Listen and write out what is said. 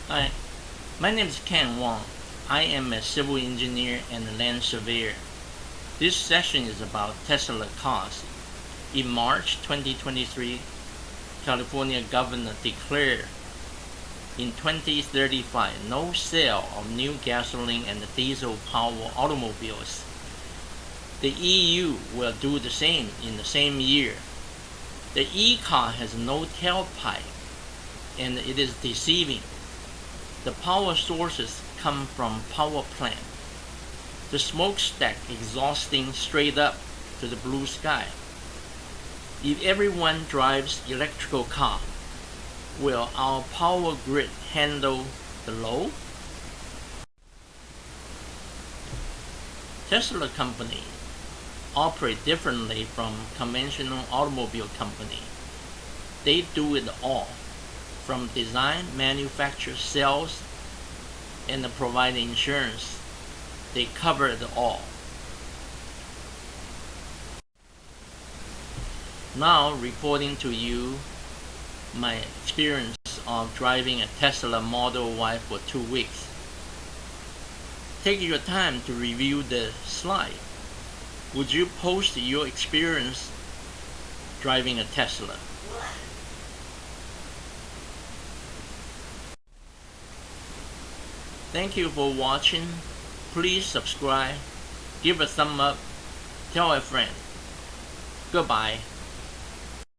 Hi, my name is Ken Wong. I am a civil engineer and a land surveyor. This session is about Tesla cars. In March 2023, California governor declared in 2035 no sale of new gasoline and diesel powered automobiles. The EU will do the same in the same year. The e-car has no tailpipe and it is deceiving. The power sources come from power plant. The smokestack exhausting straight up to the blue sky. If everyone drives electrical car, will our power grid handle the load? Tesla company operate differently from conventional automobile company. They do it all, from design, manufacture, sales, and provide insurance. They cover it all. Now reporting to you my experience of driving a Tesla Model Y for 2 weeks. Take your time to review the slide. Would you post your experience driving a Tesla? Thank you for watching. Please subscribe, give a thumb up, tell a friend. Goodbye.